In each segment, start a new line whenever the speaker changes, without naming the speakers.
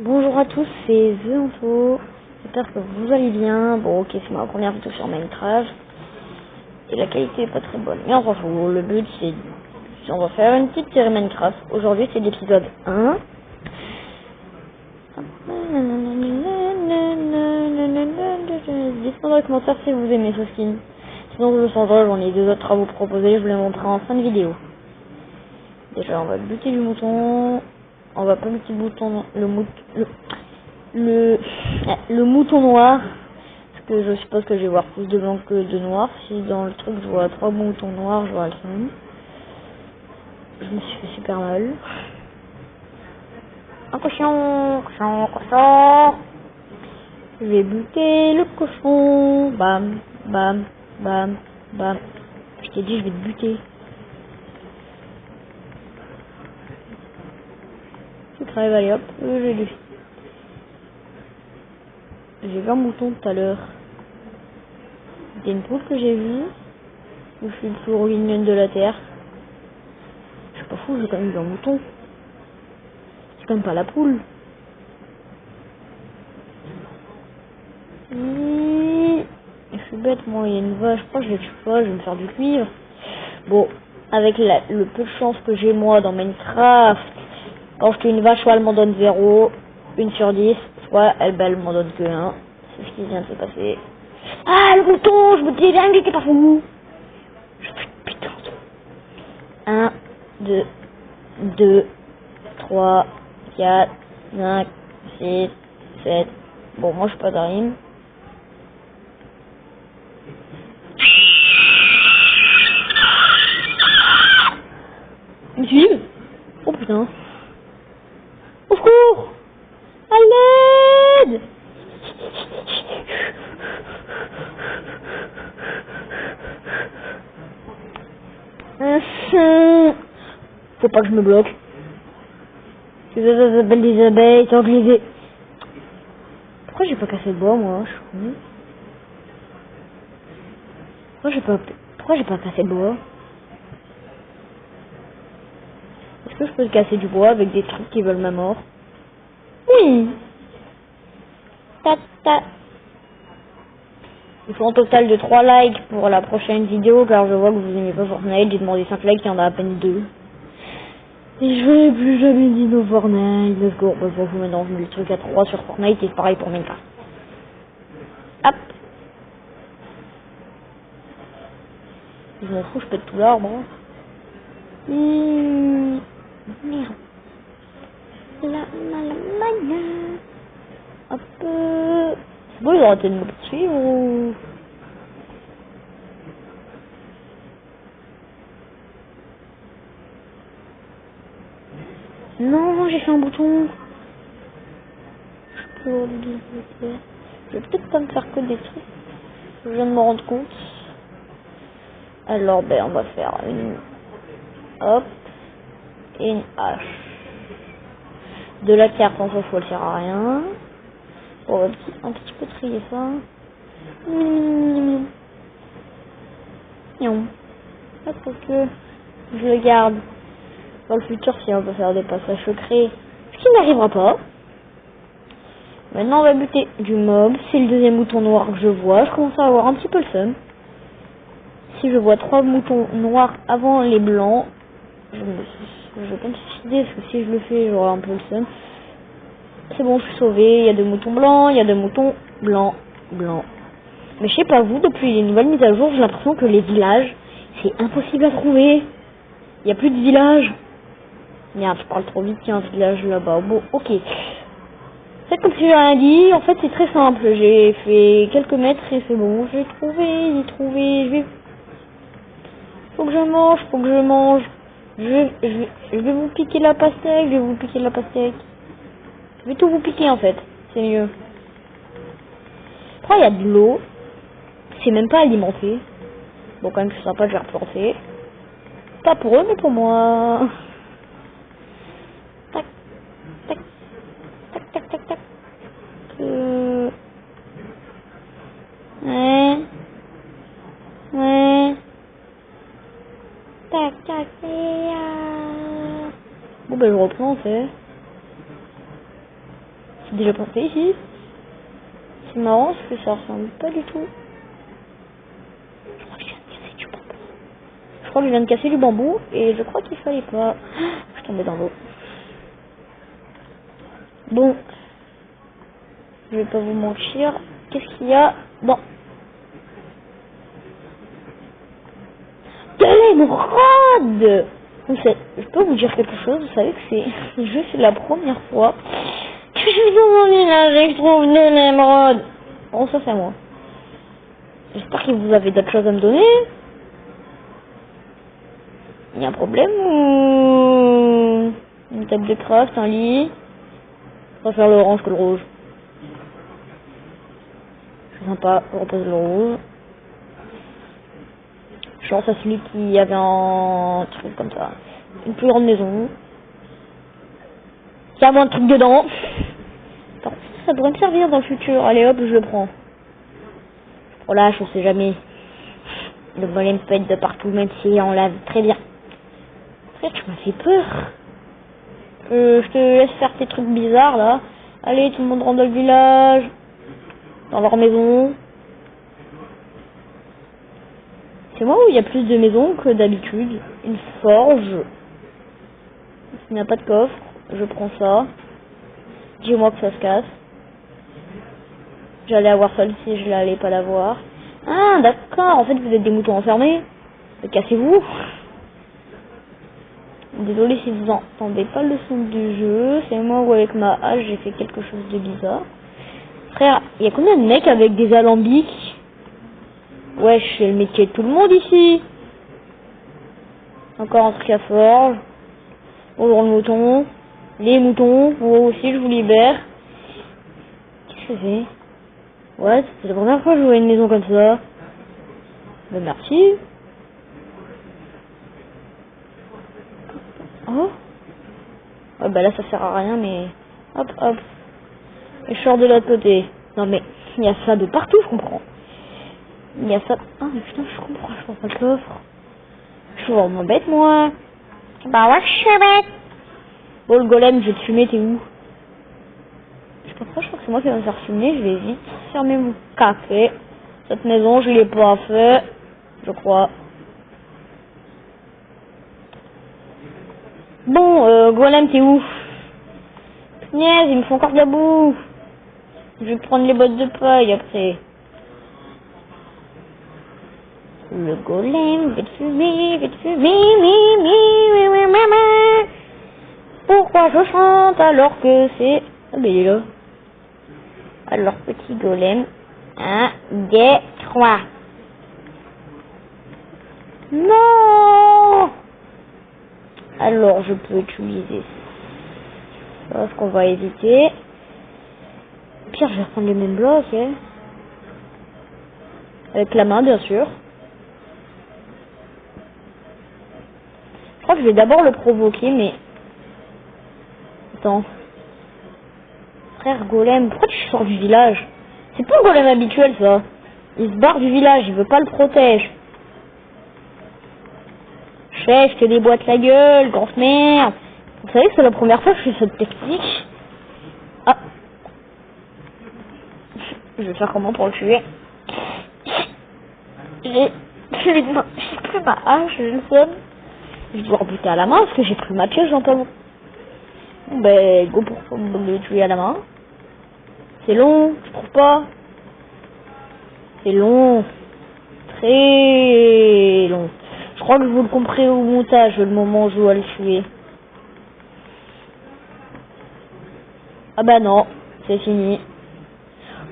Bonjour à tous, c'est The Info. J'espère que vous allez bien. Bon, ok, c'est ma première vidéo sur Minecraft. Et la qualité est pas très bonne. Mais on s'en fout. Le but, on va faire une petite série Minecraft. Aujourd'hui, c'est l'épisode 1. Dites-moi dans les commentaires si vous aimez ce skin. Sinon, je le changerai. J'en ai deux autres à vous proposer. Je vous les montrerai en fin de vidéo. Déjà, on va buter du mouton. On va pas buter le mouton, le mouton noir. Parce que je suppose que je vais voir plus de blanc que de noir. Si dans le truc je vois 3 moutons noirs, je vois le son. Je me suis fait super mal. Un cochon, cochon, cochon. Je vais buter le cochon. Bam, bam, bam, bam. Je t'ai dit, je vais te buter. Tu crèves, allez hop, j'ai vu un mouton tout à l'heure. C'était une poule que j'ai vue. Je suis le plus mignonne de la terre. Je suis pas fou, j'ai quand même vu un mouton. C'est quand même pas la poule. Je suis bête, moi, il y a une vache. Pourquoi je les tue pas? Je vais me faire du cuivre. Bon, avec le peu de chance que j'ai moi dans Minecraft, quand je tue une vache, soit elle m'en donne 0, 1 sur 10, soit elle m'en donne que 1. C'est ce qui vient de se passer. Ah, le mouton, je me disais bien qu'il était pas fou. Putain. 1, 2, 3, 4, 5, 6, 7. Bon, moi je suis pas d'arime. Ils me suivent. Oh putain. Au secours. À l'aide. Faut pas que je me bloque. Ça s'appelle des abeilles, tant que je les ai. Pourquoi j'ai pas cassé le bois, moi? Je suis con. Pourquoi j'ai pas cassé le bois? Est-ce que je peux casser du bois avec des trucs qui veulent ma mort? Oui. Ta. Il faut un total de 3 likes pour la prochaine vidéo, car je vois que vous aimez pas Fortnite. J'ai demandé 5 likes, il y en a à peine 2. Et je vais plus jamais dire no Fortnite. Let's go. Bah, vous maintenant, je mets le truc à 3 sur Fortnite et c'est pareil pour Minecraft. Hop. Je m'en fous, je pète tout l'arbre. Merde. La. Hop. C'est bon, ils auraient peut-être me poursuivre ou... Non, j'ai fait un bouton. Je vais peut-être pas me faire que des trucs. Je viens de me rendre compte. Alors, ben, on va faire une... Hop. Et une hache. De la carte, en fait, elle sert à rien. On va un petit peu trier ça. Non. Hop, ok. Je le garde. Dans le futur, si on peut faire des passages secrets. Ce qui n'arrivera pas. Maintenant, on va buter du mob. C'est le deuxième mouton noir que je vois. Je commence à avoir un petit peu le seum. Si je vois 3 moutons noirs avant les blancs, je vais pas me suicider parce que si je le fais, j'aurai un peu le seum. C'est bon, je suis sauvé. Il y a 2 moutons blancs, il y a 2 moutons blancs. Mais je sais pas vous, depuis les nouvelles mises à jour, j'ai l'impression que les villages, c'est impossible à trouver. Il n'y a plus de villages. Merde, je parle trop vite, il y a un village là-bas. Bon, ok. C'est comme si j'ai rien dit. En fait, c'est très simple. J'ai fait quelques mètres et c'est bon. J'ai trouvé. Faut que je mange. Je vais vous piquer la pastèque. Je vais tout vous piquer en fait. C'est mieux. Pourquoi il y a de l'eau? C'est même pas alimenté. Bon, quand même, c'est sympa, je vais replanter. Pas pour eux, mais pour moi. Tac. Ouais. Tac. Bon, ben, je reprends, en fait. C'est déjà pensé ici. C'est marrant parce que ça ressemble pas du tout. Je crois que je viens de casser du bambou. Je crois que je viens de casser du bambou et je crois qu'il fallait pas. Je suis tombée dans l'eau. Bon. Je vais pas vous mentir. Qu'est-ce qu'il y a? Bon. De l'émeraude! Je peux vous dire quelque chose, vous savez que c'est juste la première fois que je suis dans mon village et que je trouve de l'émeraude. Bon, ça c'est à moi. J'espère que vous avez d'autres choses à me donner. Il y a un problème ou... Une table de craft, un lit. Je préfère l'orange que le rouge. C'est sympa, je repose le rouge. Chance à celui qui avait un truc comme ça. Une plus grande maison. Il y a moins de trucs dedans. Attends, ça pourrait me servir dans le futur. Allez hop, je le prends. Oh là, je sais jamais. Le golem peut être de partout, même si on lave très bien. Frère, tu m'as fait peur. Je te laisse faire tes trucs bizarres là. Allez, tout le monde rentre dans le village. Dans leur maison. C'est moi où il y a plus de maisons que d'habitude. Une forge. Il n'y a pas de coffre. Je prends ça. Dis-moi que ça se casse. J'allais avoir ça si je n'allais pas l'avoir. Ah, d'accord. En fait, vous êtes des moutons enfermés. Cassez-vous. Désolé si vous entendez pas le son du jeu. C'est moi où avec ma hache j'ai fait quelque chose de bizarre. Frère, il y a combien de mecs avec des alambics? Wesh, c'est le métier de tout le monde ici. Encore un truc à forge. Bonjour le mouton. Les moutons, vous aussi je vous libère. Qu'est-ce que c'est? Ouais, c'est la première fois que je vois une maison comme ça. Ben merci. Oh. Ouais, bah là ça sert à rien mais... Hop hop. Et je sors de l'autre côté. Non mais, il y a ça de partout, je comprends. Il y a ça... Ah mais putain, je comprends, je comprends pas le coffre. Je suis vraiment bête moi. Bah ouais, je suis bête. Bon le golem, je vais te fumer, t'es où? Je crois que c'est moi qui vais me faire fumer, je vais vite fermer mon café. Cette maison, je l'ai pas fait, je crois. Bon, golem, t'es où? Punaise, il me faut encore de la bouffe. Je vais prendre les bottes de paille après. Le golem, je vais te fumer, je vais te fumer, maman. Pourquoi je chante alors que c'est... Ah ben il est là. Alors petit golem. 1, 2, 3. Non. Alors je peux utiliser ça, ce qu'on va éviter. Pire, je vais reprendre les mêmes blocs, hein. Avec la main bien sûr. Je crois que je vais d'abord le provoquer, mais... Attends. Frère golem, pourquoi tu sors du village? C'est pas un golem habituel ça. Il se barre du village, il veut pas le protéger. Chef, je te déboîte la gueule, grosse merde. Vous savez que c'est la première fois que je fais cette technique. Ah. Je vais faire comment pour le tuer? J'ai pris ma hache, j'ai le seum. Je dois rebuter à la main parce que j'ai pris ma pioche dans pas long. Bon ben, go pour le tuer à la main. C'est long, je trouve pas. C'est long. Très long. Je crois que vous le comprendrez au montage, le moment où je dois le tuer. Ah bah non, c'est fini.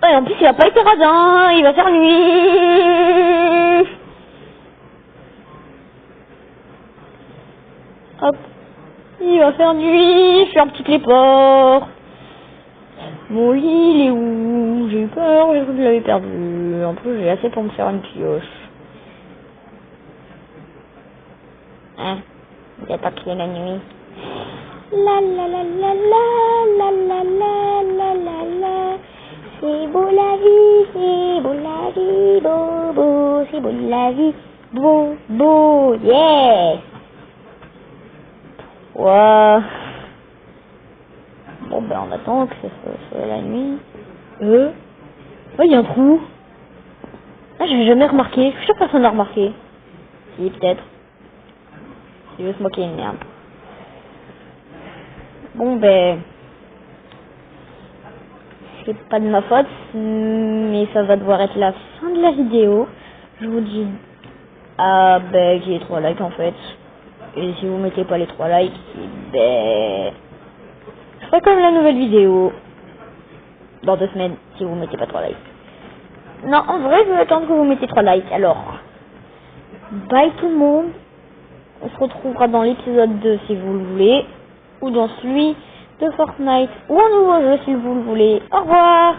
Ouais, en plus il va pas être radin, il va faire nuit. Hop. Il va faire nuit, je ferme toutes les portes. Mon lit, il est où? J'ai eu peur, j'ai cru que je l'avais perdu. En plus, j'ai assez pour me faire une pioche. Hein? Il a pas crié la nuit. La la la la la la la la la la la. C'est beau la vie, c'est beau la vie, beau beau, c'est beau la vie, beau beau, yeah! Wow. Bon ben on attend que ce soit la nuit. Oh, il y a un trou. Ah, j'avais jamais remarqué. Je suis sûr que personne n'a remarqué. Si, peut-être. C'est juste moi qui ai une merde. Bon, ben... c'est pas de ma faute, mais ça va devoir être la fin de la vidéo. Je vous dis... ah, ben, qu'il y ait 3 likes, en fait. Et si vous mettez pas les 3 likes, ben... je ferai comme la nouvelle vidéo. Dans 2 semaines, si vous mettez pas 3 likes. Non, en vrai, je vais attendre que vous mettez 3 likes. Alors, bye tout le monde. On se retrouvera dans l'épisode 2 si vous le voulez. Ou dans celui de Fortnite. Ou un nouveau jeu si vous le voulez. Au revoir.